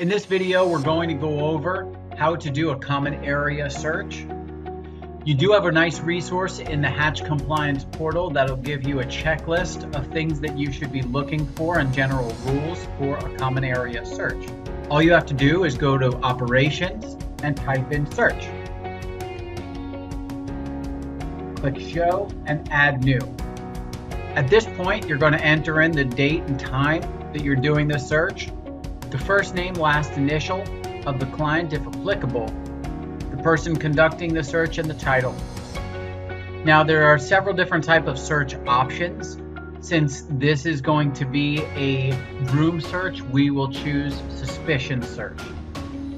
In this video, we're going to go over how to do a common area search. You do have a nice resource in the Hatch Compliance portal that'll give you a checklist of things that you should be looking for and general rules for a common area search. All you have to do is go to Operations and type in Search. Click Show and Add New. At this point, you're going to enter in the date and time that you're doing the search, the first name, last initial of the client if applicable, the person conducting the search, and the title. Now, there are several different types of search options. Since this is going to be a room search, we will choose suspicion search.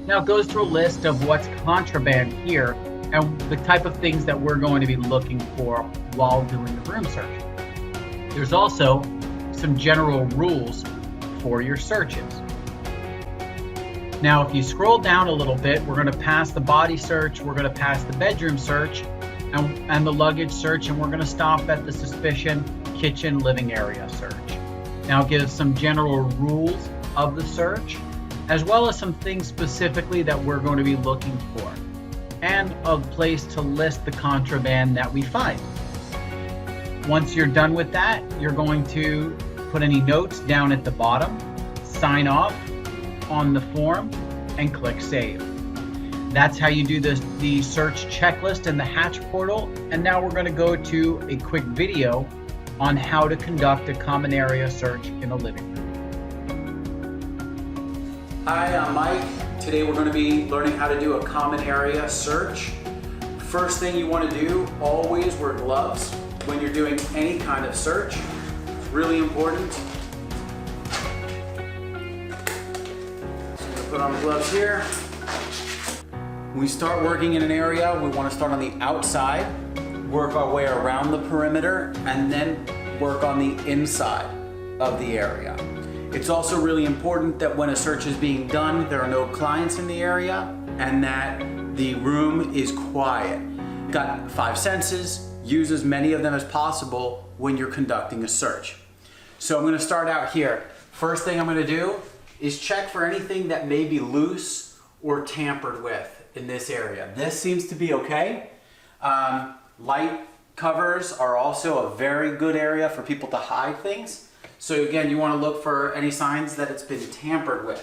Now, it goes through a list of what's contraband here and the type of things that we're going to be looking for while doing the room search. There's also some general rules for your searches. Now, if you scroll down a little bit, we're going to pass the body search, we're going to pass the bedroom search, and the luggage search, and we're going to stop at the suspicion kitchen living area search. Now, it gives some general rules of the search, as well as some things specifically that we're going to be looking for, and a place to list the contraband that we find. Once you're done with that, you're going to put any notes down at the bottom, sign off on the form, and click Save. That's how you do the search checklist in the Hatch portal. And now we're going to go to a quick video on how to conduct a common area search in a living room. Hi, I'm Mike. Today we're going to be learning how to do a common area search. First thing you want to do, always wear gloves when you're doing any kind of search. It's really important. So I'm going to put on the gloves here. When we start working in an area, we want to start on the outside, work our way around the perimeter, and then work on the inside of the area. It's also really important that when a search is being done, there are no clients in the area and that the room is quiet. Got 5 senses. Use as many of them as possible when you're conducting a search. So I'm going to start out here. First thing I'm going to do is check for anything that may be loose or tampered with in this area. This seems to be okay. Light covers are also a very good area for people to hide things. So again, you want to look for any signs that it's been tampered with.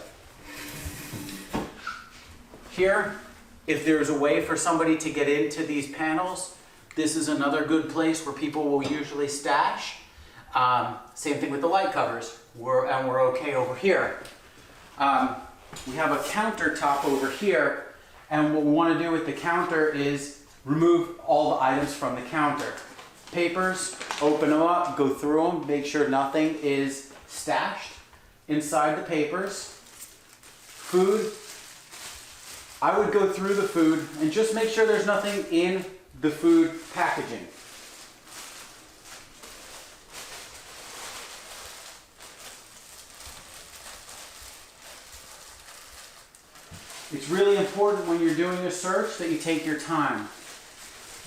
Here, if there's a way for somebody to get into these panels, this is another good place where people will usually stash. Same thing with the light covers. We're okay over here. We have a countertop over here, and what we want to do with the counter is remove all the items from the counter. Papers, open them up, go through them, make sure nothing is stashed inside the papers. Food, I would go through the food and just make sure there's nothing in the food packaging. It's really important when you're doing a search that you take your time.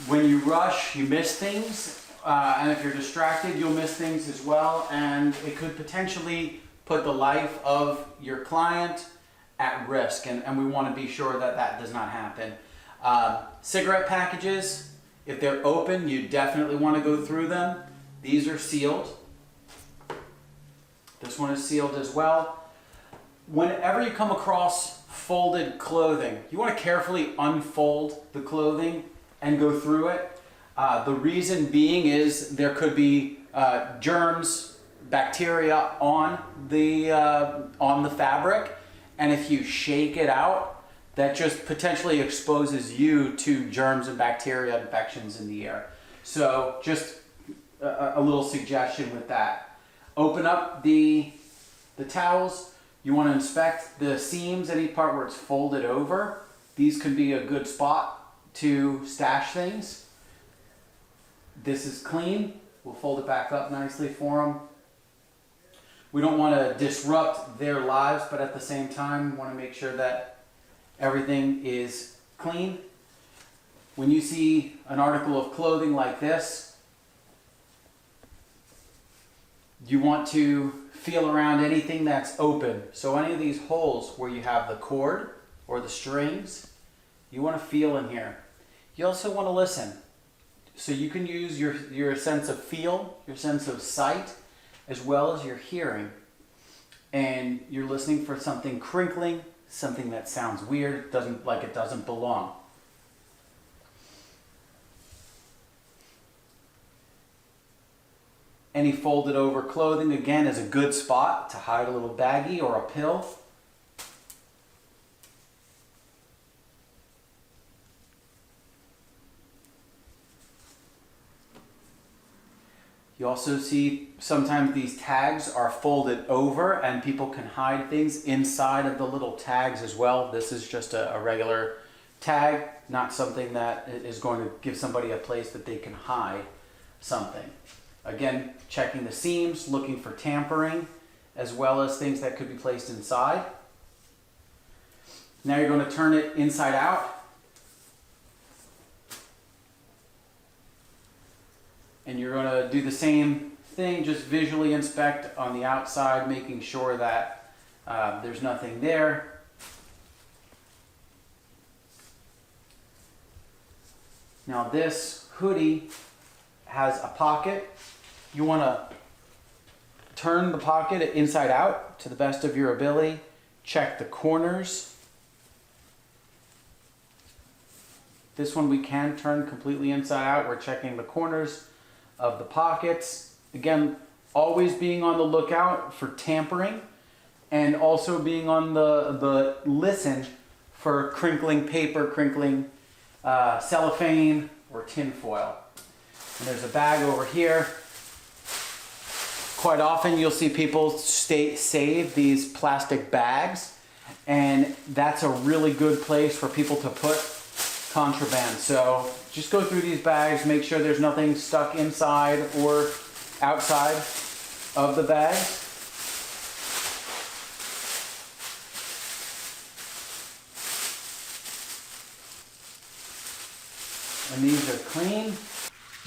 When you rush, you miss things, and if you're distracted, you'll miss things as well, and it could potentially put the life of your client at risk, and we want to be sure that that does not happen. Cigarette packages, if they're open, you definitely want to go through them. These are sealed. This one is sealed as well. Whenever you come across folded clothing, you want to carefully unfold the clothing and go through it. The reason being is there could be germs, bacteria on the fabric, and if you shake it out, that just potentially exposes you to germs and bacteria infections in the air. So just a little suggestion with that. Open up the towels. You want to inspect the seams, any part where it's folded over. These could be a good spot to stash things. This is clean. We'll fold it back up nicely for them. We don't want to disrupt their lives, but at the same time, we want to make sure that everything is clean. When you see an article of clothing like this, You want to feel around anything that's open. So any of these holes where you have the cord or the strings, you want to feel in here. You also want to listen. So you can use your sense of feel, your sense of sight, as well as your hearing. And you're listening for something crinkling, something that sounds weird, it doesn't belong. Any folded over clothing, again, is a good spot to hide a little baggie or a pill. You also see sometimes these tags are folded over and people can hide things inside of the little tags as well. This is just a regular tag, not something that is going to give somebody a place that they can hide something. Again, checking the seams, looking for tampering, as well as things that could be placed inside. Now you're going to turn it inside out. And you're going to do the same thing, just visually inspect on the outside, making sure that there's nothing there. Now this hoodie has a pocket. You want to turn the pocket inside out to the best of your ability. Check the corners. This one we can turn completely inside out. We're checking the corners of the pockets. Again, always being on the lookout for tampering and also being on the listen for crinkling paper, crinkling cellophane or tin foil. And there's a bag over here. Quite often you'll see people save these plastic bags, and that's a really good place for people to put contraband. So just go through these bags, make sure there's nothing stuck inside or outside of the bag. And these are clean.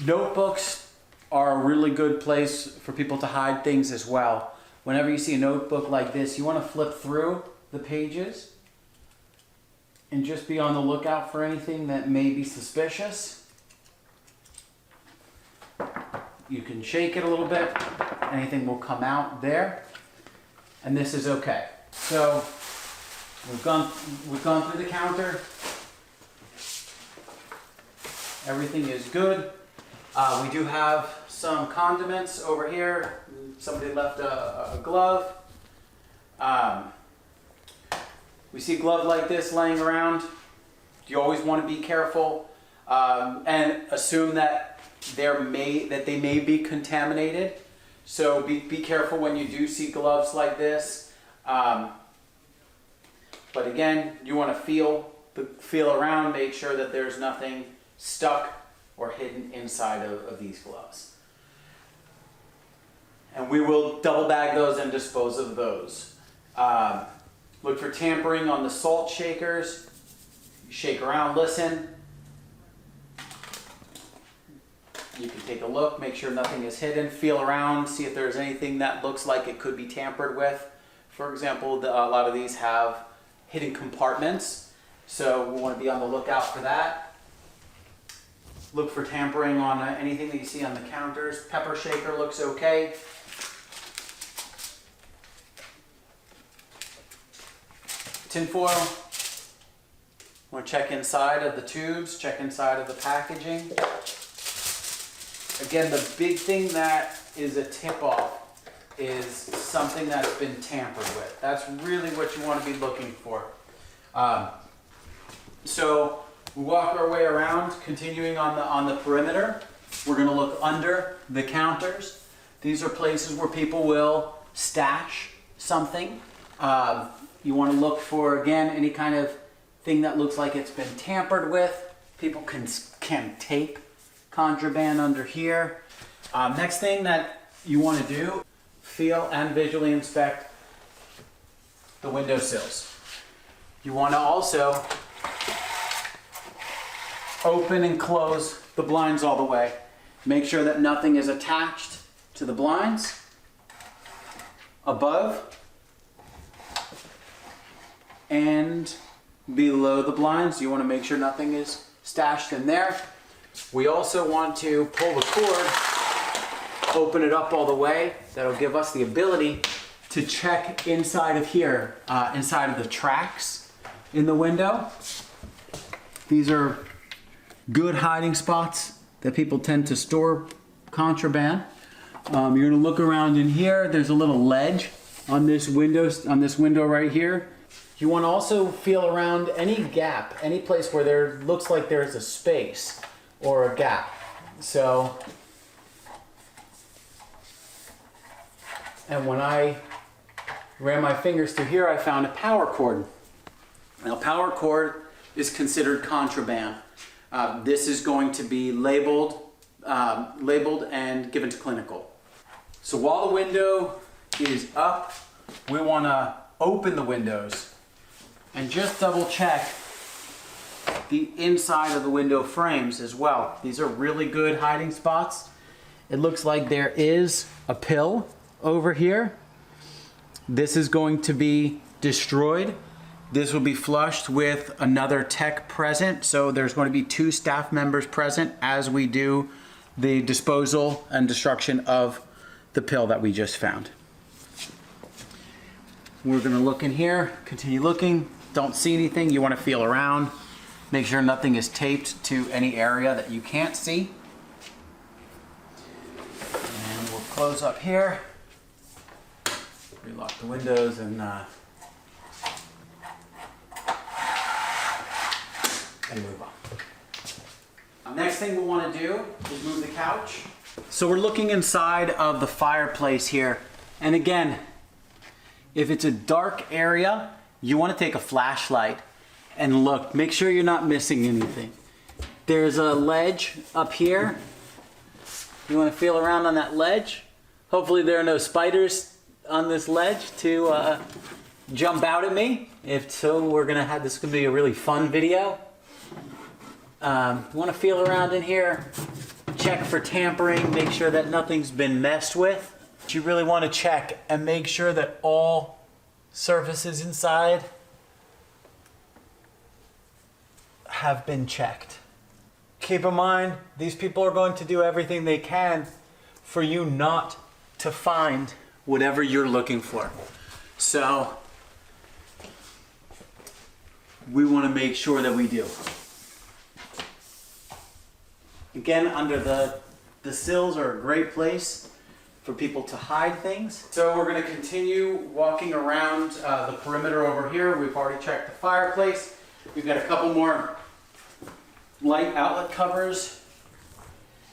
Notebooks are a really good place for people to hide things as well. Whenever you see a notebook like this, you want to flip through the pages and just be on the lookout for anything that may be suspicious. You can shake it a little bit, anything will come out there, and this is okay. So we've gone through the counter. Everything is good. We do have some condiments over here. Somebody left a glove. We see a glove like this laying around. You always want to be careful and assume that they may be contaminated. So be careful when you do see gloves like this. But again, you want to feel around, make sure that there's nothing stuck or hidden inside of these gloves. And we will double bag those and dispose of those. Look for tampering on the salt shakers. Shake around, listen. You can take a look, make sure nothing is hidden, feel around, see if there's anything that looks like it could be tampered with. For example, a lot of these have hidden compartments, so we want to be on the lookout for that. Look for tampering on anything that you see on the counters. Pepper shaker looks okay. Tin foil. Want to check inside of the tubes, check inside of the packaging. Again, the big thing that is a tip-off is something that's been tampered with. That's really what you want to be looking for. So we walk our way around, continuing on the perimeter. We're going to look under the counters. These are places where people will stash something. You want to look for, again, any kind of thing that looks like it's been tampered with. People can tape contraband under here. Next thing that you want to do, feel and visually inspect the windowsills. You want to also open and close the blinds all the way. Make sure that nothing is attached to the blinds. above and below the blinds. You want to make sure nothing is stashed in there. We also want to pull the cord, open it up all the way. That'll give us the ability to check inside of here, inside of the tracks in the window. These are good hiding spots that people tend to store contraband. You're gonna look around in here. There's a little ledge on this window right here. You want to also feel around any gap, any place where there looks like there's a space or a gap. So, and when I ran my fingers through here, I found a power cord. Now, power cord is considered contraband. This is going to be labeled and given to clinical. So while the window is up, we want to open the windows and just double check the inside of the window frames as well. These are really good hiding spots. It looks like there is a pill over here. This is going to be destroyed. This will be flushed with another tech present. So there's going to be 2 staff members present as we do the disposal and destruction of the pill that we just found. We're gonna look in here, continue looking. Don't see anything. You want to feel around. Make sure nothing is taped to any area that you can't see. And we'll close up here. Relock the windows and move on. Next thing we want to do is move the couch. So we're looking inside of the fireplace here. And again, if it's a dark area, you want to take a flashlight and look. Make sure you're not missing anything. There's a ledge up here. You want to feel around on that ledge. Hopefully there are no spiders on this ledge to jump out at me. If so, this is going to be a really fun video. You want to feel around in here. Check for tampering. Make sure that nothing's been messed with. You really want to check and make sure that all surfaces inside have been checked. Keep in mind, these people are going to do everything they can for you not to find whatever you're looking for. So we want to make sure that we do. Again, under the sills are a great place for people to hide things. So we're going to continue walking around the perimeter over here. We've already checked the fireplace. We've got a couple more light outlet covers.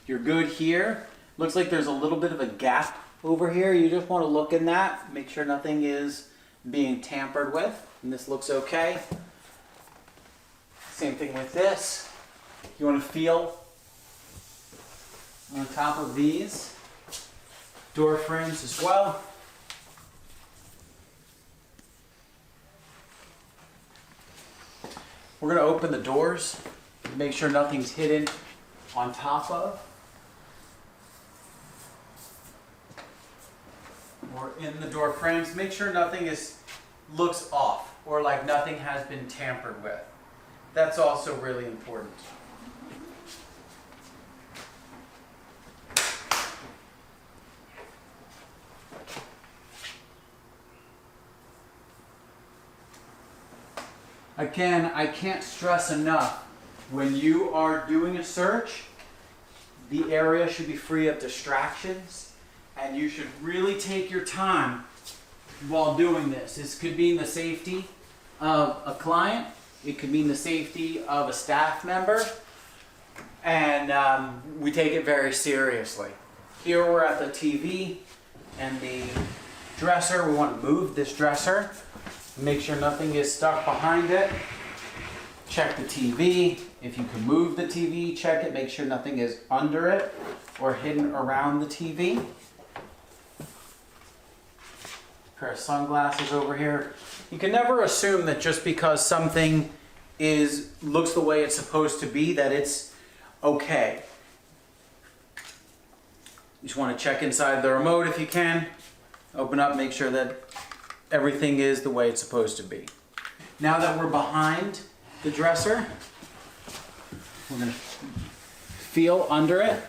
You're good here. Looks like there's a little bit of a gap over here. You just want to look in that, make sure nothing is being tampered with. And this looks okay. Same thing with this. You want to feel on top of these door frames as well. We're going to open the doors, make sure nothing's hidden on top of or in the door frames. Make sure nothing looks off or like nothing has been tampered with. That's also really important. Again, I can't stress enough, when you are doing a search, the area should be free of distractions, and you should really take your time while doing this. This could mean the safety of a client, it could mean the safety of a staff member, and we take it very seriously. Here we're at the TV and the dresser. We want to move this dresser. Make sure nothing is stuck behind it. Check the TV. If you can move the TV, check it. Make sure nothing is under it or hidden around the TV. Pair of sunglasses over here. You can never assume that just because something looks the way it's supposed to be, that it's okay. You just want to check inside the remote if you can. Open up, make sure that everything is the way it's supposed to be. Now that we're behind the dresser, we're going to feel under it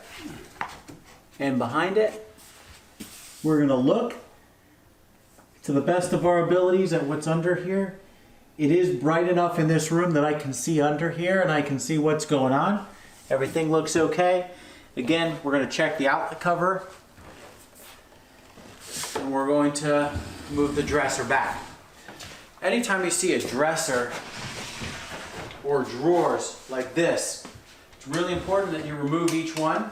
and behind it. We're going to look to the best of our abilities at what's under here. It is bright enough in this room that I can see under here and I can see what's going on. Everything looks okay. Again, we're going to check the outlet cover. And we're going to move the dresser back. Anytime you see a dresser or drawers like this, it's really important that you remove each one.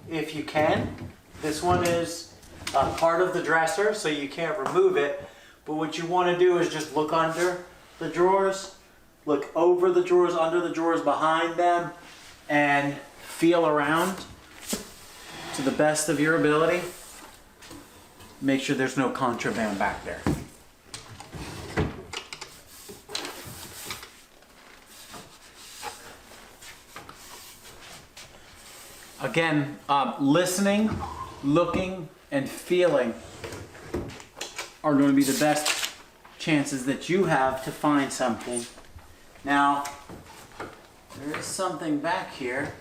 If you can. This one is a part of the dresser, so you can't remove it. But what you want to do is just look under the drawers, look over the drawers, under the drawers, behind them, and feel around to the best of your ability. Make sure there's no contraband back there. Again, listening, looking, and feeling are going to be the best chances that you have to find something. Now, there is something back here.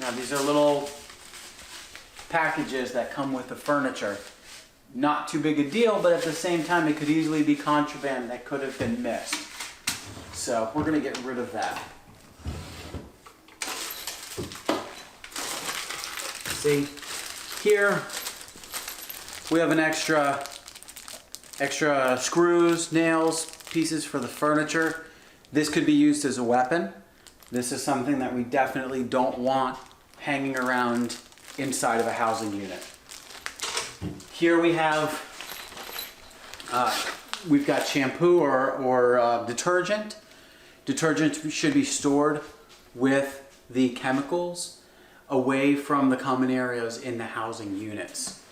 Now, these are little packages that come with the furniture. Not too big a deal, but at the same time it could easily be contraband that could have been missed. So we're going to get rid of that. See, here we have an extra screws, nails, pieces for the furniture. This could be used as a weapon. This is something that we definitely don't want hanging around inside of a housing unit. Here we have, we've got shampoo or detergent. Detergent should be stored with the chemicals away from the common areas in the housing units.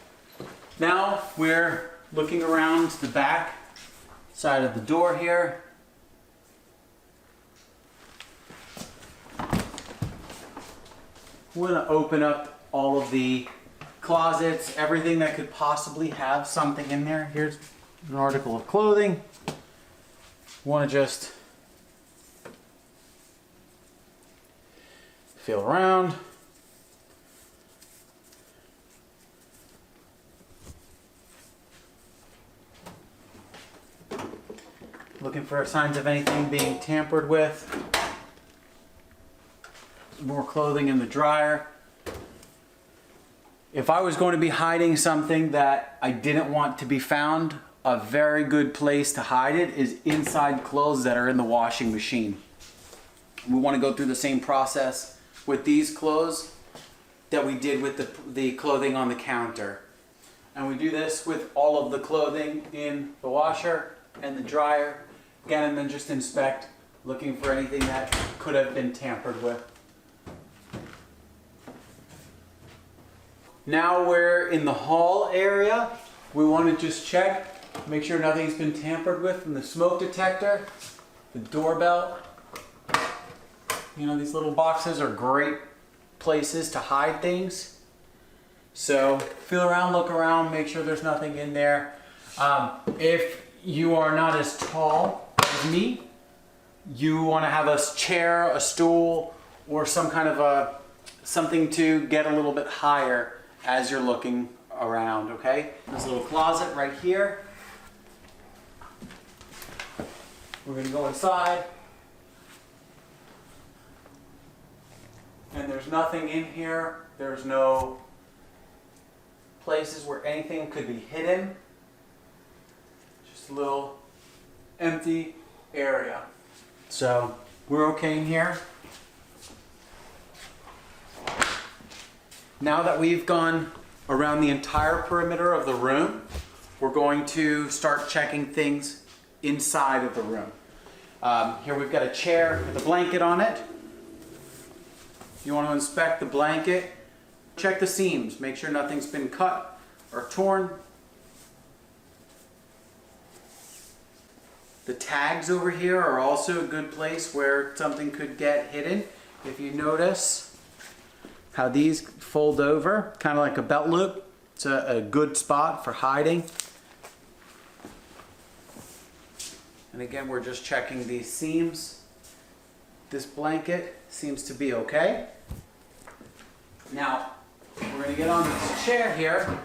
Now we're looking around the back side of the door here. We're going to open up all of the closets, everything that could possibly have something in there. Here's an article of clothing. Want to just feel around. Looking for signs of anything being tampered with. More clothing in the dryer. If I was going to be hiding something that I didn't want to be found, a very good place to hide it is inside clothes that are in the washing machine. We want to go through the same process with these clothes that we did with the clothing on the counter. And we do this with all of the clothing in the washer and the dryer. Again, and then just inspect, looking for anything that could have been tampered with. Now we're in the hall area. We want to just check, make sure nothing's been tampered with from the smoke detector, the doorbell. You know, these little boxes are great places to hide things. So feel around, look around, make sure there's nothing in there. If you are not as tall as me, you want to have a chair, a stool, or some kind of something to get a little bit higher as you're looking around, okay? This little closet right here. We're going to go inside. And there's nothing in here. There's no places where anything could be hidden. Just a little empty area. So we're okay in here. Now that we've gone around the entire perimeter of the room, we're going to start checking things inside of the room. Here we've got a chair with a blanket on it. You want to inspect the blanket, check the seams, make sure nothing's been cut are torn. The tags over here are also a good place where something could get hidden. If you notice how these fold over, kind of like a belt loop, it's a good spot for hiding. And again, we're just checking these seams. This blanket seems to be okay. Now, we're going to get on this chair here.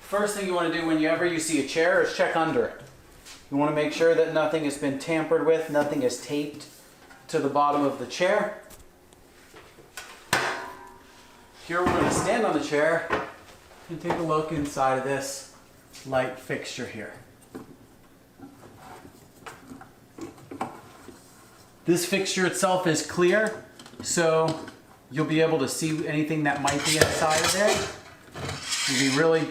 First thing you want to do whenever you see a chair is check under it. You want to make sure that nothing has been tampered with, nothing is taped to the bottom of the chair. Here we're going to stand on the chair and take a look inside of this light fixture here. This fixture itself is clear, so you'll be able to see anything that might be inside of there. It would be really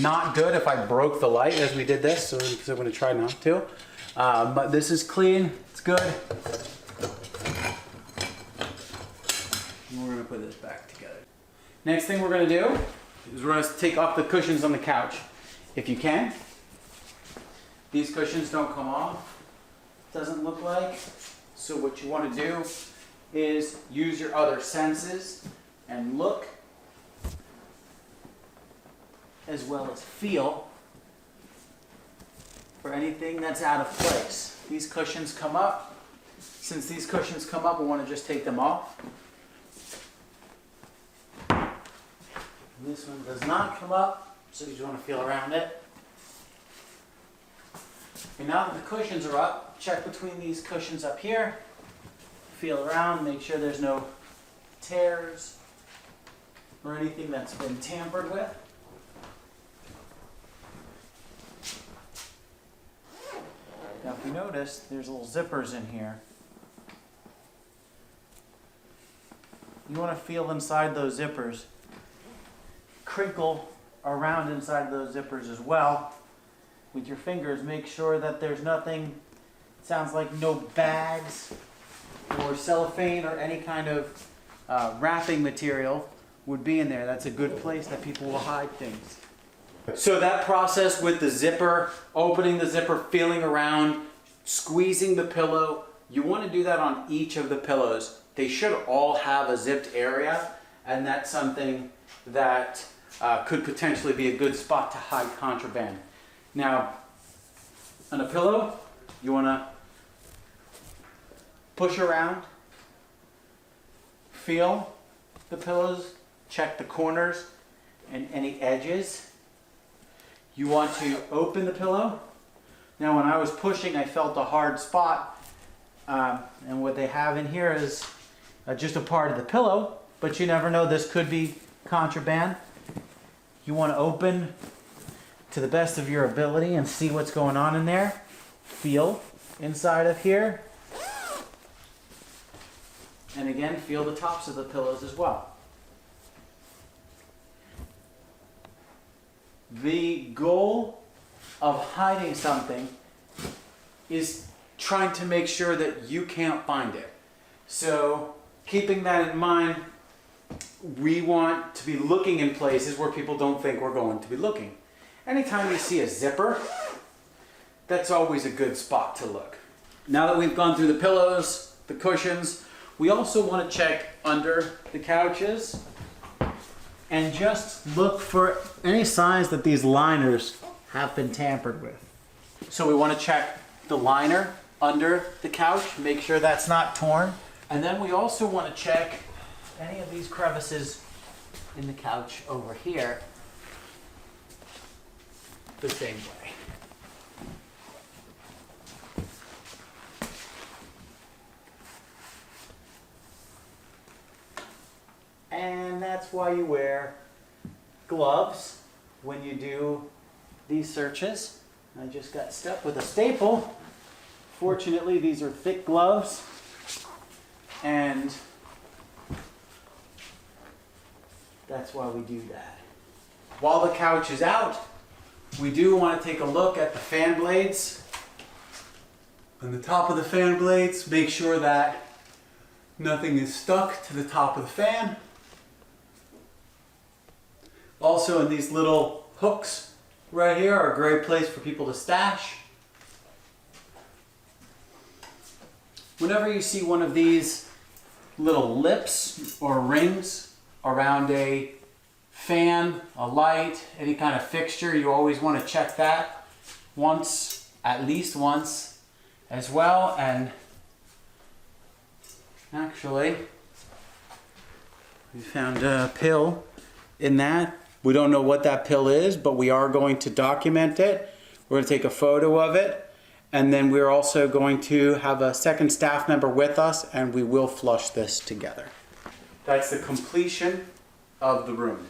not good if I broke the light as we did this, so I'm going to try not to. But this is clean, it's good. And we're going to put this back together. Next thing we're going to do is we're going to take off the cushions on the couch. If you can. These cushions don't come off, doesn't look like. So what you want to do is use your other senses and look as well as feel for anything that's out of place. These cushions come up. Since these cushions come up, I want to just take them off. This one does not come up, so you just want to feel around it. And now that the cushions are up, check between these cushions up here. Feel around, make sure there's no tears or anything that's been tampered with. Now if you notice, there's little zippers in here. You want to feel inside those zippers. Crinkle around inside those zippers as well. With your fingers, make sure that there's nothing, sounds like no bags or cellophane or any kind of wrapping material would be in there. That's a good place that people will hide things. So that process with the zipper, opening the zipper, feeling around, squeezing the pillow, you want to do that on each of the pillows. They should all have a zipped area, and that's something that could potentially be a good spot to hide contraband. Now, on a pillow, you want to push around, feel the pillows, check the corners and any edges. You want to open the pillow. Now, when I was pushing, I felt a hard spot, and what they have in here is just a part of the pillow, but you never know, this could be contraband. You want to open to the best of your ability and see what's going on in there. Feel inside of here. And again, feel the tops of the pillows as well. The goal of hiding something is trying to make sure that you can't find it. So keeping that in mind, we want to be looking in places where people don't think we're going to be looking. Anytime you see a zipper, that's always a good spot to look. Now that we've gone through the pillows, the cushions, we also want to check under the couches and just look for any signs that these liners have been tampered with. So we want to check the liner under the couch, make sure that's not torn. And then we also want to check any of these crevices in the couch over here the same way. And that's why you wear gloves when you do these searches. I just got stuck with a staple. Fortunately, these are thick gloves, and that's why we do that. While the couch is out, we do want to take a look at the fan blades. On the top of the fan blades, make sure that nothing is stuck to the top of the fan. Also in these little Hooks right here are a great place for people to stash. Whenever you see one of these little lips or rings around a fan, a light, any kind of fixture, you always want to check that once, at least once as well. And actually, we found a pill in that. We don't know what that pill is, but we are going to document it. We're going to take a photo of it, and then we're also going to have a second staff member with us, and we will flush this together. That's the completion of the room.